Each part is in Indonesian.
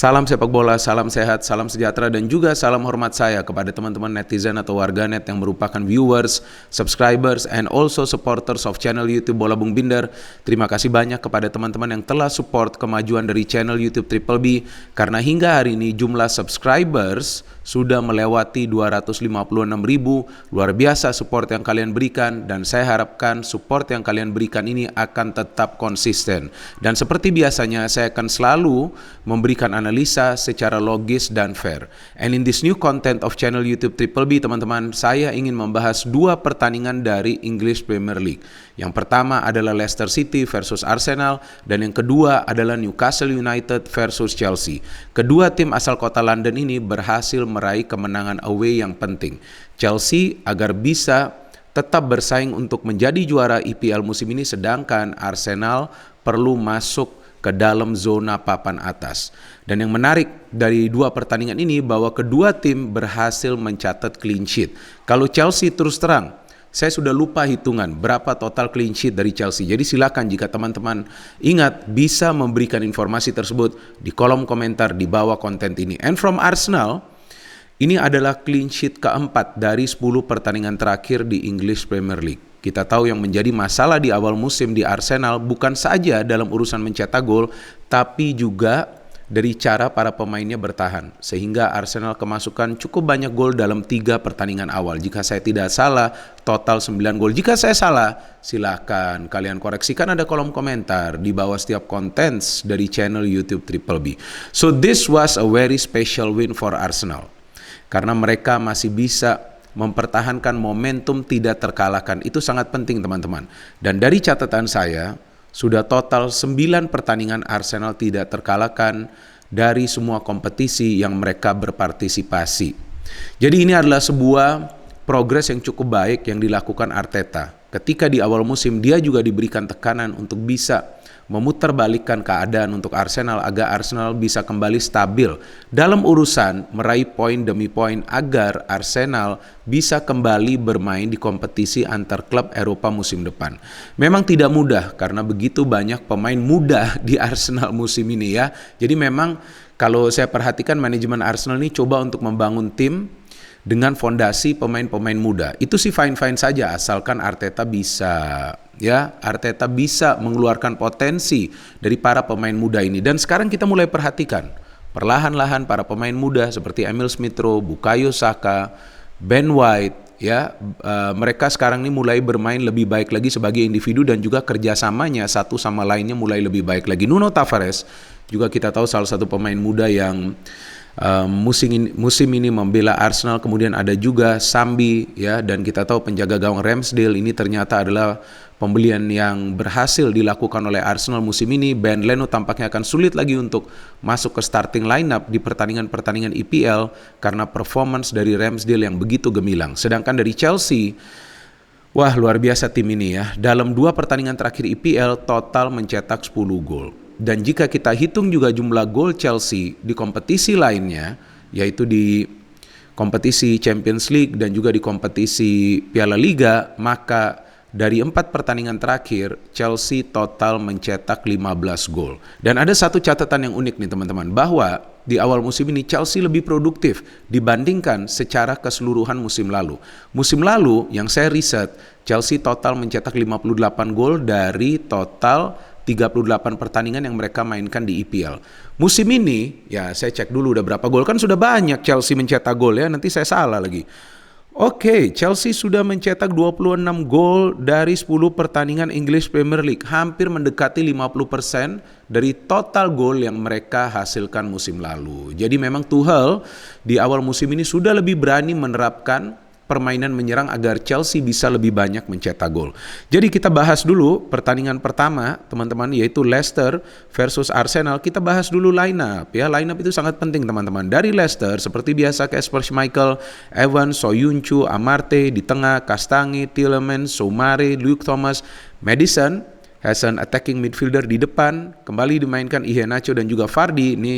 Salam sepak bola, salam sehat, salam sejahtera, dan juga salam hormat saya kepada teman-teman netizen atau warganet yang merupakan viewers, subscribers, and also supporters of channel YouTube Bola Bung Binder. Terima kasih banyak kepada teman-teman yang telah support kemajuan dari channel YouTube Triple B, karena hingga hari ini jumlah subscribers sudah melewati 256.000. Luar biasa support yang kalian berikan, dan saya harapkan support yang kalian berikan ini akan tetap konsisten. Dan seperti biasanya, saya akan selalu memberikan analisa secara logis dan fair. And in this new content of channel YouTube Triple B, teman-teman, saya ingin membahas dua pertandingan dari English Premier League. Yang pertama adalah Leicester City versus Arsenal, dan yang kedua adalah Newcastle United versus Chelsea. Kedua tim asal kota London ini berhasil meraih kemenangan away yang penting. Chelsea agar bisa tetap bersaing untuk menjadi juara EPL musim ini, sedangkan Arsenal perlu masuk ke dalam zona papan atas. Dan yang menarik dari dua pertandingan ini bahwa kedua tim berhasil mencatat clean sheet. Kalau Chelsea, terus terang saya sudah lupa hitungan berapa total clean sheet dari Chelsea. Jadi silakan jika teman-teman ingat bisa memberikan informasi tersebut di kolom komentar di bawah konten ini. And from Arsenal, ini adalah clean sheet keempat dari 10 pertandingan terakhir di English Premier League. Kita tahu yang menjadi masalah di awal musim di Arsenal bukan saja dalam urusan mencetak gol, tapi juga dari cara para pemainnya bertahan. Sehingga Arsenal kemasukan cukup banyak gol dalam 3 pertandingan awal. Jika saya tidak salah, total 9 gol. Jika saya salah, silakan kalian koreksikan, ada kolom komentar di bawah setiap konten dari channel YouTube Triple B. So this was a very special win for Arsenal, karena mereka masih bisa mempertahankan momentum tidak terkalahkan. Itu sangat penting, teman-teman. Dan dari catatan saya, sudah total 9 pertandingan Arsenal tidak terkalahkan dari semua kompetisi yang mereka berpartisipasi. Jadi ini adalah sebuah progres yang cukup baik yang dilakukan Arteta. Ketika di awal musim dia juga diberikan tekanan untuk bisa memutarbalikkan keadaan untuk Arsenal agar Arsenal bisa kembali stabil dalam urusan meraih poin demi poin agar Arsenal bisa kembali bermain di kompetisi antar klub Eropa musim depan. Memang tidak mudah karena begitu banyak pemain muda di Arsenal musim ini ya. Jadi memang kalau saya perhatikan manajemen Arsenal ini coba untuk membangun tim dengan fondasi pemain-pemain muda. Itu sih fine-fine saja asalkan Arteta bisa mengeluarkan potensi dari para pemain muda ini. Dan sekarang kita mulai perhatikan perlahan-lahan para pemain muda seperti Emil Smith Rowe, Bukayo Saka, Ben White, mereka sekarang ini mulai bermain lebih baik lagi sebagai individu, dan juga kerjasamanya satu sama lainnya mulai lebih baik lagi. Nuno Tavares juga kita tahu salah satu pemain muda yang musim ini membela Arsenal. Kemudian ada juga Sambi ya, dan kita tahu penjaga gawang Ramsdale ini ternyata adalah pembelian yang berhasil dilakukan oleh Arsenal musim ini. Ben Leno tampaknya akan sulit lagi untuk masuk ke starting lineup di pertandingan-pertandingan EPL karena performance dari Ramsdale yang begitu gemilang. Sedangkan dari Chelsea, wah luar biasa tim ini ya. Dalam 2 pertandingan terakhir EPL total mencetak 10 gol. Dan jika kita hitung juga jumlah gol Chelsea di kompetisi lainnya, yaitu di kompetisi Champions League dan juga di kompetisi Piala Liga, maka dari 4 pertandingan terakhir Chelsea total mencetak 15 gol. Dan ada satu catatan yang unik nih teman-teman, bahwa di awal musim ini Chelsea lebih produktif dibandingkan secara keseluruhan musim lalu. Musim lalu yang saya riset, Chelsea total mencetak 58 gol dari total 38 pertandingan yang mereka mainkan di EPL. Musim ini, ya saya cek dulu udah berapa gol. Kan sudah banyak Chelsea mencetak gol ya, nanti saya salah lagi. Oke, Chelsea sudah mencetak 26 gol dari 10 pertandingan English Premier League. Hampir mendekati 50% dari total gol yang mereka hasilkan musim lalu. Jadi memang Tuchel di awal musim ini sudah lebih berani menerapkan permainan menyerang agar Chelsea bisa lebih banyak mencetak gol. Jadi kita bahas dulu pertandingan pertama teman-teman, yaitu Leicester versus Arsenal. Kita bahas dulu line up ya. Line up itu sangat penting teman-teman. Dari Leicester seperti biasa Kasper Schmeichel, Evans, Soyuncu, Amarte di tengah, Castagne, Tielemans, Soumare, Luke Thomas, Maddison as an attacking midfielder di depan. Kembali dimainkan Iheanacho dan juga Vardy. Ini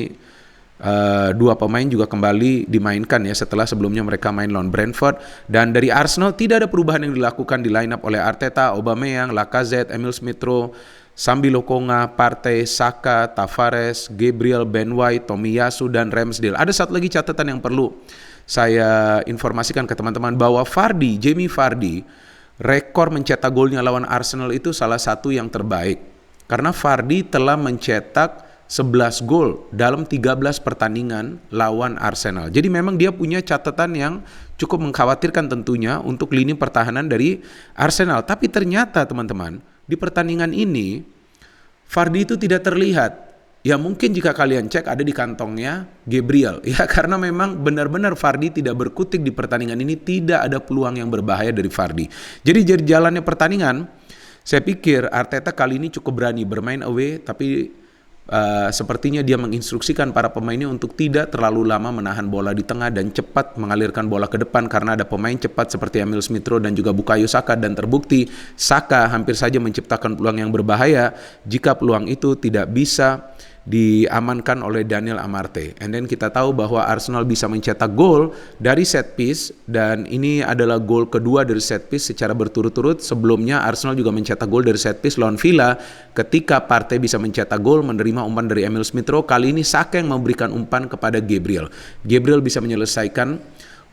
dua pemain juga kembali dimainkan ya setelah sebelumnya mereka main lawan Brentford. Dan dari Arsenal tidak ada perubahan yang dilakukan di line up oleh Arteta. Aubameyang, Lacazette, Emil Smith Rowe, Sambi Lokonga, Partey, Saka, Tavares, Gabriel, Ben White, Tomiyasu, dan Ramsdale. Ada satu lagi catatan yang perlu saya informasikan ke teman-teman bahwa Jamie Vardy, rekor mencetak golnya lawan Arsenal itu salah satu yang terbaik. Karena Vardy telah mencetak 11 gol dalam 13 pertandingan lawan Arsenal. Jadi memang dia punya catatan yang cukup mengkhawatirkan tentunya untuk lini pertahanan dari Arsenal. Tapi ternyata teman-teman, di pertandingan ini Vardy itu tidak terlihat. Ya mungkin jika kalian cek ada di kantongnya Gabriel. Ya karena memang benar-benar Vardy tidak berkutik di pertandingan ini. Tidak ada peluang yang berbahaya dari Vardy. Jadi jalannya pertandingan, saya pikir Arteta kali ini cukup berani bermain away. Tapi sepertinya dia menginstruksikan para pemainnya untuk tidak terlalu lama menahan bola di tengah dan cepat mengalirkan bola ke depan karena ada pemain cepat seperti Emil Smith Rowe dan juga Bukayo Saka, dan terbukti Saka hampir saja menciptakan peluang yang berbahaya jika peluang itu tidak bisa diamankan oleh Daniel Amartey. And then kita tahu bahwa Arsenal bisa mencetak gol dari set piece, dan ini adalah gol kedua dari set piece secara berturut-turut. Sebelumnya Arsenal juga mencetak gol dari set piece lawan Villa ketika Partey bisa mencetak gol menerima umpan dari Emil Smith Rowe. Kali ini Saka yang memberikan umpan kepada Gabriel. Gabriel bisa menyelesaikan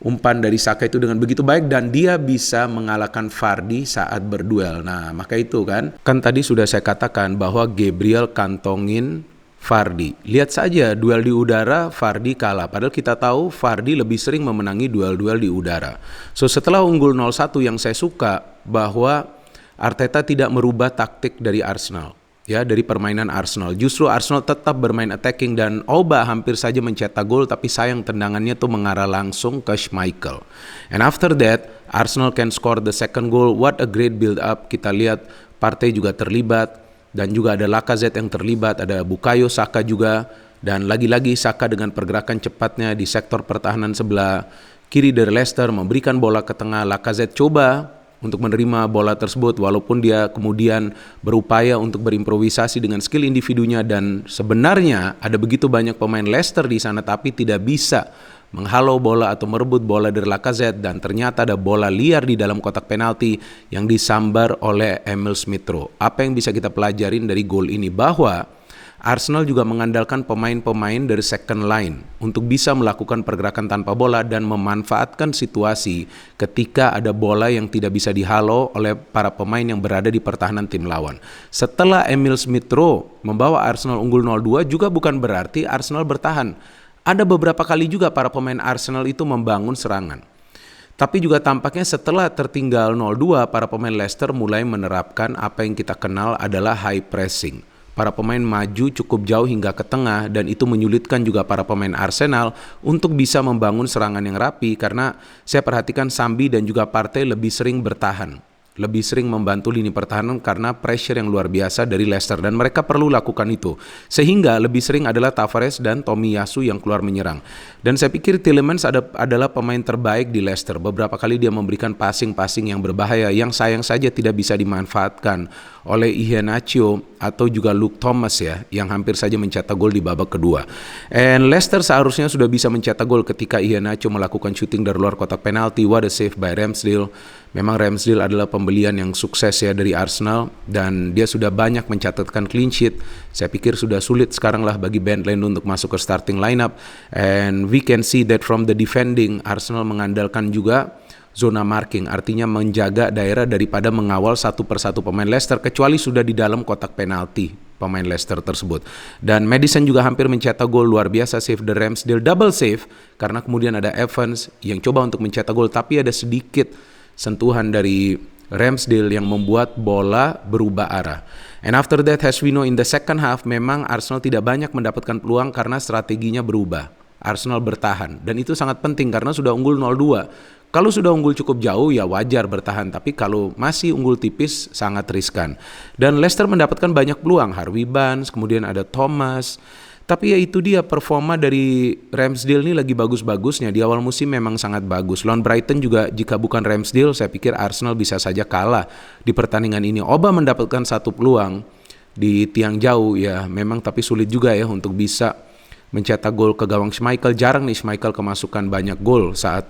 umpan dari Saka itu dengan begitu baik dan dia bisa mengalahkan Vardy saat berduel. Nah, maka itu kan tadi sudah saya katakan bahwa Gabriel kantongin Vardy. Lihat saja duel di udara Vardy kalah. Padahal kita tahu Vardy lebih sering memenangi duel-duel di udara. So setelah unggul 0-1 yang saya suka bahwa Arteta tidak merubah taktik dari Arsenal. Ya, dari permainan Arsenal. Justru Arsenal tetap bermain attacking dan Oba hampir saja mencetak gol tapi sayang tendangannya tuh mengarah langsung ke Schmeichel. And after that, Arsenal can score the second goal. What a great build up. Kita lihat Partey juga terlibat. Dan juga ada Lacazette yang terlibat, ada Bukayo Saka juga, dan lagi-lagi Saka dengan pergerakan cepatnya di sektor pertahanan sebelah kiri dari Leicester memberikan bola ke tengah. Lacazette coba untuk menerima bola tersebut walaupun dia kemudian berupaya untuk berimprovisasi dengan skill individunya, dan sebenarnya ada begitu banyak pemain Leicester di sana tapi tidak bisa menghalau bola atau merebut bola dari Lacazette, dan ternyata ada bola liar di dalam kotak penalti yang disambar oleh Emil Smith Rowe. Apa yang bisa kita pelajarin dari gol ini? Bahwa Arsenal juga mengandalkan pemain-pemain dari second line untuk bisa melakukan pergerakan tanpa bola dan memanfaatkan situasi ketika ada bola yang tidak bisa dihalau oleh para pemain yang berada di pertahanan tim lawan. Setelah Emil Smith Rowe membawa Arsenal unggul 0-2 juga bukan berarti Arsenal bertahan. Ada beberapa kali juga para pemain Arsenal itu membangun serangan. Tapi juga tampaknya setelah tertinggal 0-2, para pemain Leicester mulai menerapkan apa yang kita kenal adalah high pressing. Para pemain maju cukup jauh hingga ke tengah, dan itu menyulitkan juga para pemain Arsenal untuk bisa membangun serangan yang rapi karena saya perhatikan Sambi dan juga Partey lebih sering bertahan. Lebih sering membantu lini pertahanan karena pressure yang luar biasa dari Leicester, dan mereka perlu lakukan itu. Sehingga lebih sering adalah Tavares dan Tomiyasu yang keluar menyerang. Dan saya pikir Tielemans adalah pemain terbaik di Leicester. Beberapa kali dia memberikan passing-passing yang berbahaya yang sayang saja tidak bisa dimanfaatkan oleh Iheanacho atau juga Luke Thomas ya, yang hampir saja mencetak gol di babak kedua. And Leicester seharusnya sudah bisa mencetak gol ketika Iheanacho melakukan shooting dari luar kotak penalti. What a save by Ramsdale. Memang Ramsdale adalah pembelian yang sukses ya dari Arsenal, dan dia sudah banyak mencatatkan clean sheet. Saya pikir sudah sulit sekarang lah bagi Ben Leno untuk masuk ke starting lineup, and we can see that from the defending, Arsenal mengandalkan juga zona marking, artinya menjaga daerah daripada mengawal satu persatu pemain Leicester, kecuali sudah di dalam kotak penalti pemain Leicester tersebut. Dan Maddison juga hampir mencetak gol, luar biasa save the Ramsdale, double save, karena kemudian ada Evans yang coba untuk mencetak gol, tapi ada sedikit sentuhan dari Ramsdale yang membuat bola berubah arah. And after that, as we know, in the second half, memang Arsenal tidak banyak mendapatkan peluang karena strateginya berubah. Arsenal bertahan, dan itu sangat penting karena sudah unggul 0-2. Kalau sudah unggul cukup jauh ya wajar bertahan, tapi kalau masih unggul tipis sangat riskan. Dan Leicester mendapatkan banyak peluang, Harvey Barnes, kemudian ada Thomas. Tapi ya itu dia, performa dari Ramsdale ini lagi bagus-bagusnya. Di awal musim memang sangat bagus. Lawan Brighton juga jika bukan Ramsdale, saya pikir Arsenal bisa saja kalah di pertandingan ini. Oba mendapatkan satu peluang di tiang jauh ya memang, tapi sulit juga ya untuk bisa mencetak gol ke gawang Schmeichel. Jarang nih Schmeichel kemasukan banyak gol saat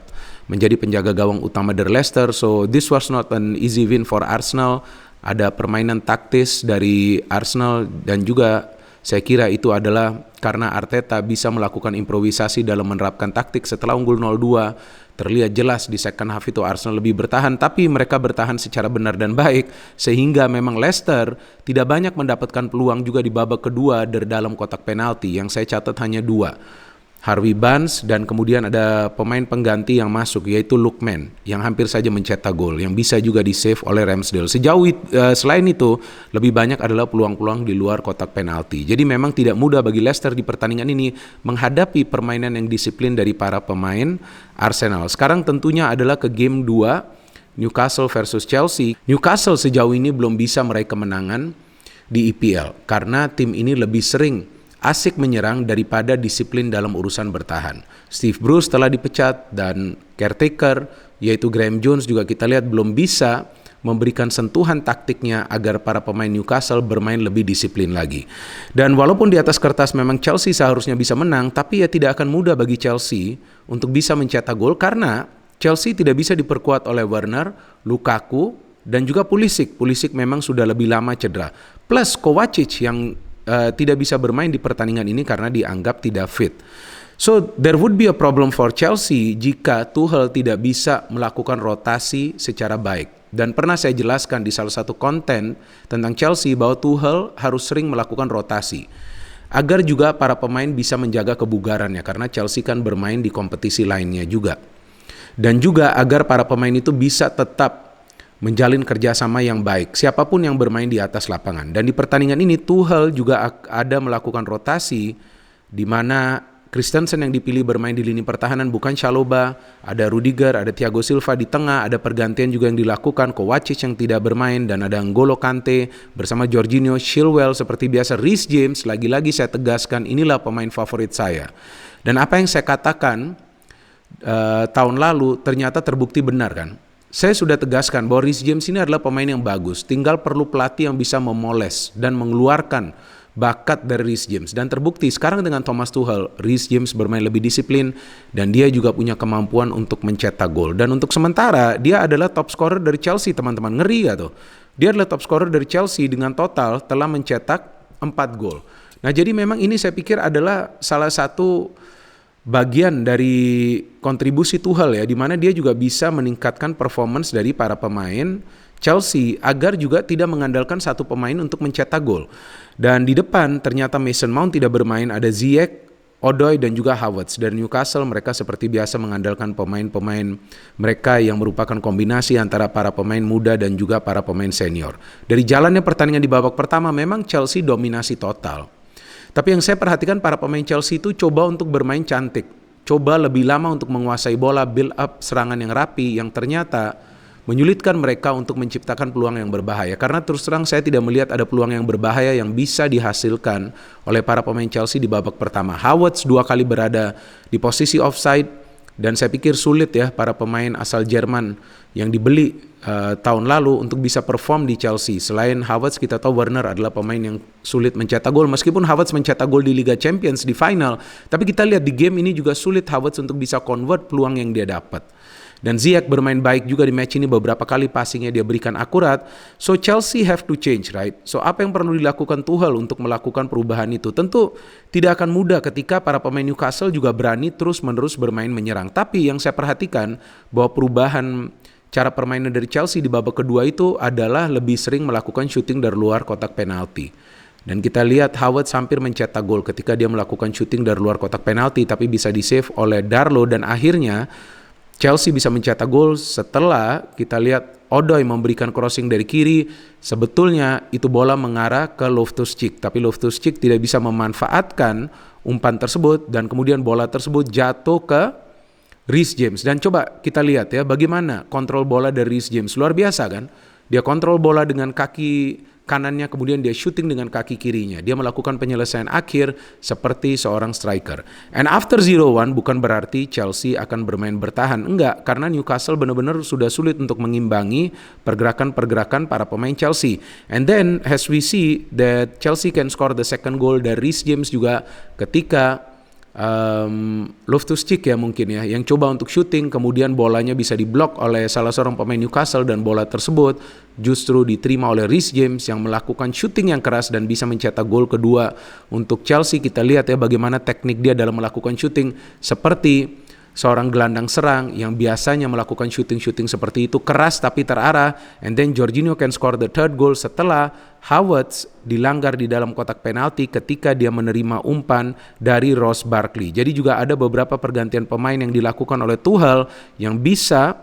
menjadi penjaga gawang utama dari Leicester. So this was not an easy win for Arsenal. ada permainan taktis dari Arsenal, dan juga saya kira itu adalah karena Arteta bisa melakukan improvisasi dalam menerapkan taktik. Setelah unggul 0-2, terlihat jelas di second half itu Arsenal lebih bertahan, tapi mereka bertahan secara benar dan baik, sehingga memang Leicester tidak banyak mendapatkan peluang juga di babak kedua dari dalam kotak penalti. Yang saya catat hanya 2, Harvey Barnes, dan kemudian ada pemain pengganti yang masuk yaitu Lookman yang hampir saja mencetak gol, yang bisa juga di save oleh Ramsdale. Selain itu lebih banyak adalah peluang-peluang di luar kotak penalti. Jadi memang tidak mudah bagi Leicester di pertandingan ini menghadapi permainan yang disiplin dari para pemain Arsenal. Sekarang tentunya adalah ke game 2, Newcastle versus Chelsea. Newcastle sejauh ini belum bisa meraih kemenangan di EPL karena tim ini lebih sering asik menyerang daripada disiplin dalam urusan bertahan. Steve Bruce telah dipecat, dan caretaker yaitu Graham Jones juga kita lihat belum bisa memberikan sentuhan taktiknya agar para pemain Newcastle bermain lebih disiplin lagi. Dan walaupun di atas kertas memang Chelsea seharusnya bisa menang, tapi ya tidak akan mudah bagi Chelsea untuk bisa mencetak gol karena Chelsea tidak bisa diperkuat oleh Werner, Lukaku, dan juga Pulisic. Pulisic memang sudah lebih lama cedera. Plus Kovacic yang tidak bisa bermain di pertandingan ini karena dianggap tidak fit. So there would be a problem for Chelsea jika Tuchel tidak bisa melakukan rotasi secara baik. Dan pernah saya jelaskan di salah satu konten tentang Chelsea bahwa Tuchel harus sering melakukan rotasi agar juga para pemain bisa menjaga kebugarannya, karena Chelsea kan bermain di kompetisi lainnya juga. Dan juga agar para pemain itu bisa tetap menjalin kerjasama yang baik, siapapun yang bermain di atas lapangan. Dan di pertandingan ini Tuchel juga ada melakukan rotasi, di mana Christensen yang dipilih bermain di lini pertahanan, bukan Chalobah, ada Rudiger, ada Thiago Silva di tengah, ada pergantian juga yang dilakukan, Kovacic yang tidak bermain, dan ada N'Golo Kante bersama Jorginho, Chilwell seperti biasa, Reece James. Lagi-lagi saya tegaskan, inilah pemain favorit saya. Dan apa yang saya katakan tahun lalu ternyata terbukti benar kan. Saya sudah tegaskan bahwa Reece James ini adalah pemain yang bagus, tinggal perlu pelatih yang bisa memoles dan mengeluarkan bakat dari Reece James. Dan terbukti sekarang dengan Thomas Tuchel, Reece James bermain lebih disiplin dan dia juga punya kemampuan untuk mencetak gol. Dan untuk sementara dia adalah top scorer dari Chelsea, teman-teman. Ngeri gak tuh? Dia adalah top scorer dari Chelsea dengan total telah mencetak 4 gol. Nah, jadi memang ini saya pikir adalah salah satu bagian dari kontribusi Tuchel ya, di mana dia juga bisa meningkatkan performance dari para pemain Chelsea agar juga tidak mengandalkan satu pemain untuk mencetak gol. Dan di depan ternyata Mason Mount tidak bermain, ada Ziyech, Odoi, dan juga Havertz. Dari Newcastle mereka seperti biasa mengandalkan pemain-pemain mereka yang merupakan kombinasi antara para pemain muda dan juga para pemain senior. Dari jalannya pertandingan di babak pertama memang Chelsea dominasi total. Tapi yang saya perhatikan para pemain Chelsea itu coba untuk bermain cantik, coba lebih lama untuk menguasai bola, build up serangan yang rapi, yang ternyata menyulitkan mereka untuk menciptakan peluang yang berbahaya. Karena terus terang saya tidak melihat ada peluang yang berbahaya yang bisa dihasilkan oleh para pemain Chelsea di babak pertama. Havertz 2 kali berada di posisi offside, dan saya pikir sulit ya para pemain asal Jerman yang dibeli tahun lalu untuk bisa perform di Chelsea. Selain Havertz, kita tahu Werner adalah pemain yang sulit mencetak gol. Meskipun Havertz mencetak gol di Liga Champions di final, tapi kita lihat di game ini juga sulit Havertz untuk bisa convert peluang yang dia dapat. Dan Ziyech bermain baik juga di match ini, beberapa kali passingnya dia berikan akurat. So Chelsea have to change, right? So apa yang perlu dilakukan Tuchel untuk melakukan perubahan itu? Tentu tidak akan mudah ketika para pemain Newcastle juga berani terus-menerus bermain menyerang. Tapi yang saya perhatikan bahwa perubahan cara permainan dari Chelsea di babak kedua itu adalah lebih sering melakukan shooting dari luar kotak penalti. Dan kita lihat Havertz hampir mencetak gol ketika dia melakukan shooting dari luar kotak penalti, tapi bisa di-save oleh Darlow, dan akhirnya Chelsea bisa mencetak gol setelah kita lihat Odoi memberikan crossing dari kiri. Sebetulnya itu bola mengarah ke Loftus-Cheek, tapi Loftus-Cheek tidak bisa memanfaatkan umpan tersebut, dan kemudian bola tersebut jatuh ke Reece James. Dan coba kita lihat ya bagaimana kontrol bola dari Reece James. Luar biasa kan? Dia kontrol bola dengan kaki kanannya, kemudian dia shooting dengan kaki kirinya. Dia melakukan penyelesaian akhir seperti seorang striker. And after 0-1 bukan berarti Chelsea akan bermain bertahan. Enggak, karena Newcastle benar-benar sudah sulit untuk mengimbangi pergerakan-pergerakan para pemain Chelsea. And then as we see that Chelsea can score the second goal dari Reece James juga ketika Loftus-Cheek ya mungkin ya, yang coba untuk syuting, kemudian bolanya bisa diblok oleh salah seorang pemain Newcastle dan bola tersebut justru diterima oleh Reece James yang melakukan syuting yang keras dan bisa mencetak gol kedua untuk Chelsea. Kita lihat ya bagaimana teknik dia dalam melakukan syuting, seperti seorang gelandang serang yang biasanya melakukan shooting seperti itu, keras tapi terarah, and then Jorginho can score the third goal setelah Havertz dilanggar di dalam kotak penalti ketika dia menerima umpan dari Ross Barkley. Jadi juga ada beberapa pergantian pemain yang dilakukan oleh Tuchel yang bisa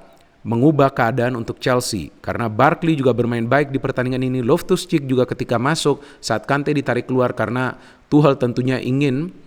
mengubah keadaan untuk Chelsea, karena Barkley juga bermain baik di pertandingan ini. Loftus-Cheek juga ketika masuk saat Kante ditarik keluar, karena Tuchel tentunya ingin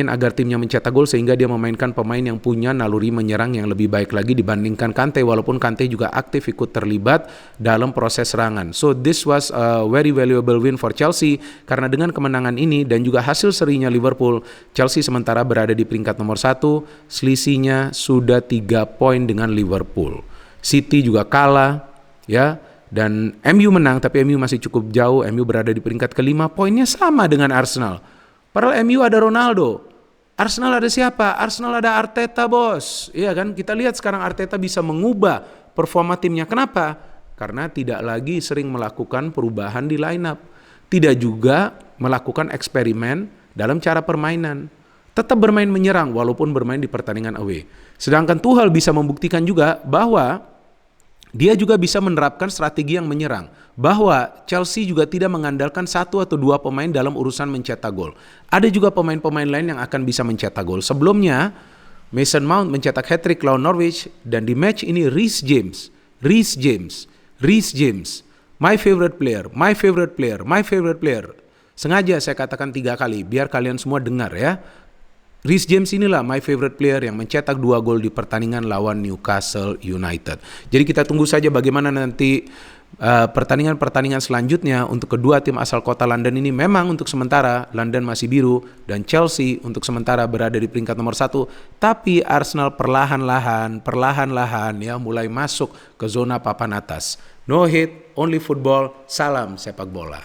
agar timnya mencetak gol, sehingga dia memainkan pemain yang punya naluri menyerang yang lebih baik lagi dibandingkan Kante, walaupun Kante juga aktif ikut terlibat dalam proses serangan. So this was a very valuable win for Chelsea, karena dengan kemenangan ini dan juga hasil serinya Liverpool, Chelsea sementara berada di peringkat nomor 1, selisihnya sudah 3 poin dengan Liverpool. City juga kalah ya, dan MU menang, tapi MU masih cukup jauh. MU berada di peringkat ke-5, poinnya sama dengan Arsenal. Padahal MU ada Ronaldo, Arsenal ada siapa? Arsenal ada Arteta, bos. Iya kan? Kita lihat sekarang Arteta bisa mengubah performa timnya. Kenapa? Karena tidak lagi sering melakukan perubahan di line up, tidak juga melakukan eksperimen dalam cara permainan. Tetap bermain menyerang walaupun bermain di pertandingan away. Sedangkan Tuchel bisa membuktikan juga bahwa dia juga bisa menerapkan strategi yang menyerang, bahwa Chelsea juga tidak mengandalkan 1 atau 2 pemain dalam urusan mencetak gol. Ada juga pemain-pemain lain yang akan bisa mencetak gol. Sebelumnya Mason Mount mencetak hat-trick lawan Norwich, dan di match ini Reece James, my favorite player. Sengaja saya katakan 3 kali biar kalian semua dengar ya. Reece James inilah my favorite player yang mencetak 2 gol di pertandingan lawan Newcastle United. Jadi kita tunggu saja bagaimana nanti pertandingan-pertandingan selanjutnya untuk kedua tim asal kota London ini. Memang untuk sementara London masih biru dan Chelsea untuk sementara berada di peringkat nomor 1. Tapi Arsenal perlahan-lahan ya mulai masuk ke zona papan atas. No hate, only football. Salam sepak bola.